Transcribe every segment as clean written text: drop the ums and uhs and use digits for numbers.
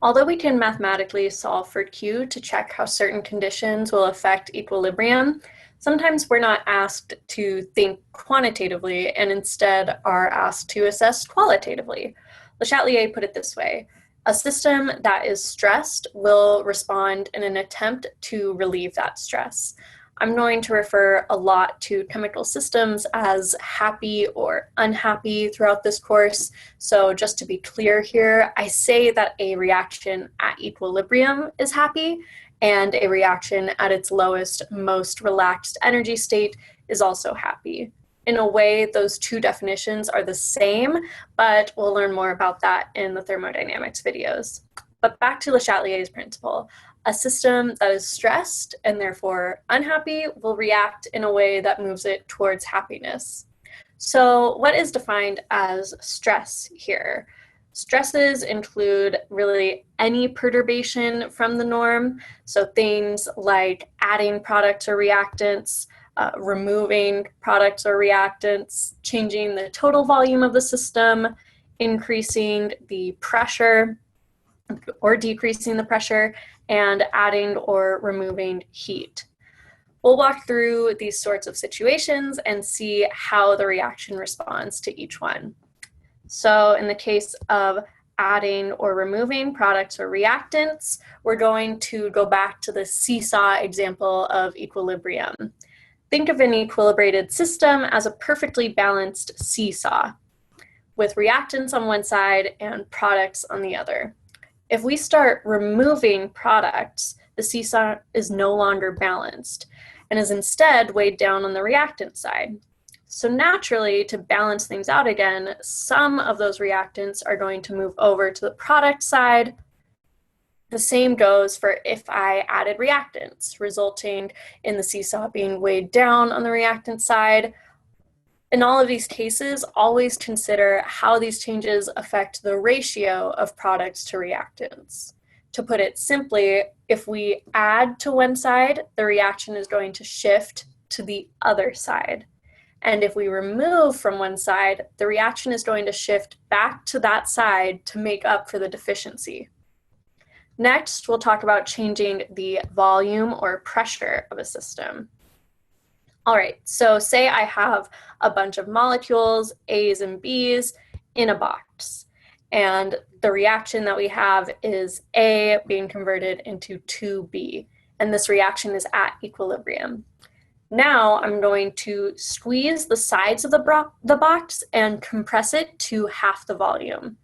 Although we can mathematically solve for Q to check how certain conditions will affect equilibrium, sometimes we're not asked to think quantitatively and instead are asked to assess qualitatively. Le Chatlier put it this way: a system that is stressed will respond in an attempt to relieve that stress. I'm going to refer a lot to chemical systems as happy or unhappy throughout this course. So just to be clear here, I say that a reaction at equilibrium is happy, and a reaction at its lowest, most relaxed energy state is also happy. In a way, those two definitions are the same, but we'll learn more about that in the thermodynamics videos. But back to Le Chatelier's principle. A system that is stressed and therefore unhappy will react in a way that moves it towards happiness. So what is defined as stress here? Stresses include really any perturbation from the norm, so things like adding products or reactants, removing products or reactants, changing the total volume of the system, increasing the pressure or decreasing the pressure, and adding or removing heat. We'll walk through these sorts of situations and see how the reaction responds to each one. So in the case of adding or removing products or reactants, we're going to go back to the seesaw example of equilibrium. Think of an equilibrated system as a perfectly balanced seesaw, with reactants on one side and products on the other. If we start removing products, the seesaw is no longer balanced and is instead weighed down on the reactant side. So naturally, to balance things out again, some of those reactants are going to move over to the product side. The same goes for if I added reactants, resulting in the seesaw being weighed down on the reactant side. In all of these cases, always consider how these changes affect the ratio of products to reactants. To put it simply, if we add to one side, the reaction is going to shift to the other side. And if we remove from one side, the reaction is going to shift back to that side to make up for the deficiency. Next, we'll talk about changing the volume or pressure of a system. All right, so say I have a bunch of molecules, A's and B's, in a box. And the reaction that we have is A being converted into 2B. And this reaction is at equilibrium. Now I'm going to squeeze the sides of the box and compress it to half the volume.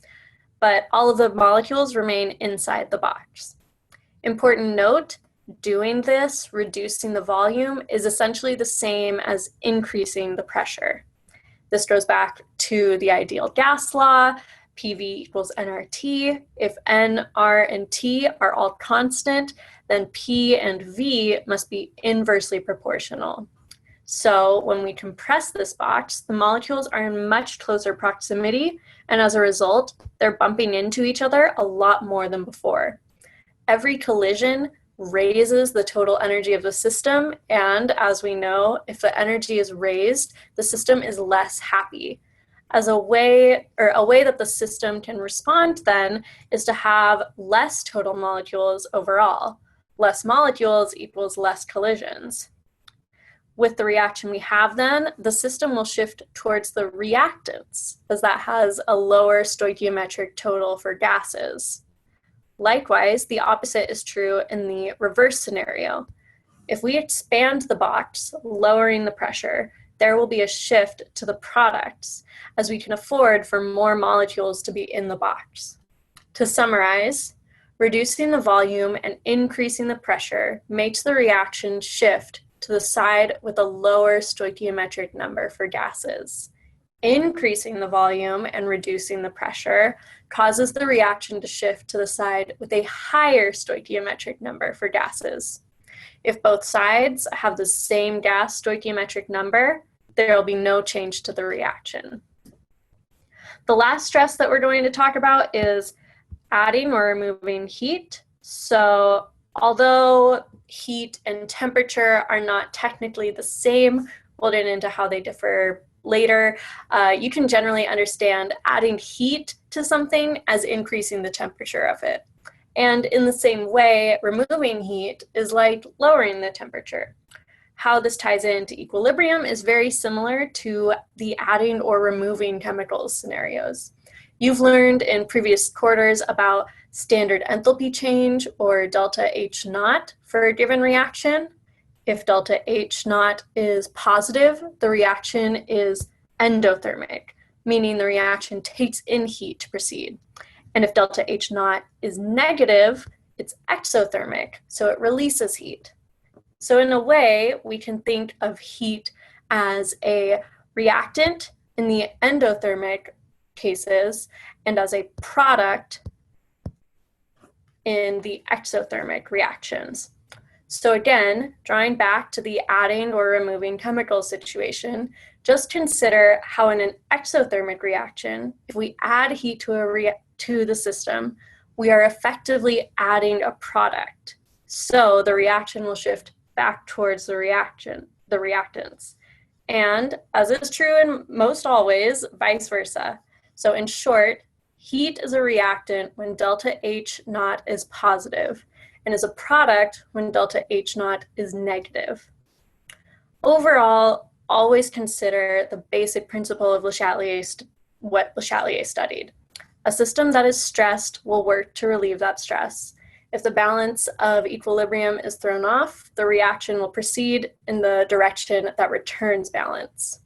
But all of the molecules remain inside the box. Important note, doing this, reducing the volume, is essentially the same as increasing the pressure. This goes back to the ideal gas law, PV equals nRT. If N, R, and T are all constant, then P and V must be inversely proportional. So when we compress this box, the molecules are in much closer proximity, and as a result, they're bumping into each other a lot more than before. Every collision raises the total energy of the system, and as we know, if the energy is raised, the system is less happy. As a way that the system can respond then is to have less total molecules overall. Less molecules equals less collisions. With the reaction we have then, the system will shift towards the reactants, as that has a lower stoichiometric total for gases. Likewise, the opposite is true in the reverse scenario. If we expand the box, lowering the pressure, there will be a shift to the products, as we can afford for more molecules to be in the box. To summarize, reducing the volume and increasing the pressure makes the reaction shift to the side with a lower stoichiometric number for gases. Increasing the volume and reducing the pressure causes the reaction to shift to the side with a higher stoichiometric number for gases. If both sides have the same gas stoichiometric number, there will be no change to the reaction. The last stress that we're going to talk about is adding or removing heat. So although heat and temperature are not technically the same, we'll get into how they differ later, you can generally understand adding heat to something as increasing the temperature of it. And in the same way, removing heat is like lowering the temperature. How this ties into equilibrium is very similar to the adding or removing chemicals scenarios. You've learned in previous quarters about standard enthalpy change, or delta H naught, for a given reaction. If delta H naught is positive, the reaction is endothermic, meaning the reaction takes in heat to proceed. And if delta H naught is negative, it's exothermic, so it releases heat. So in a way, we can think of heat as a reactant in the endothermic cases and as a product in the exothermic reactions. So again, drawing back to the adding or removing chemicals situation, just consider how in an exothermic reaction, if we add heat to the system, we are effectively adding a product. So the reaction will shift back towards the reactants. And as is true in most always, vice versa. So in short, heat is a reactant when delta H naught is positive, and is a product when delta H naught is negative. Overall, always consider the basic principle of what Le Chatelier studied. A system that is stressed will work to relieve that stress. If the balance of equilibrium is thrown off, the reaction will proceed in the direction that returns balance.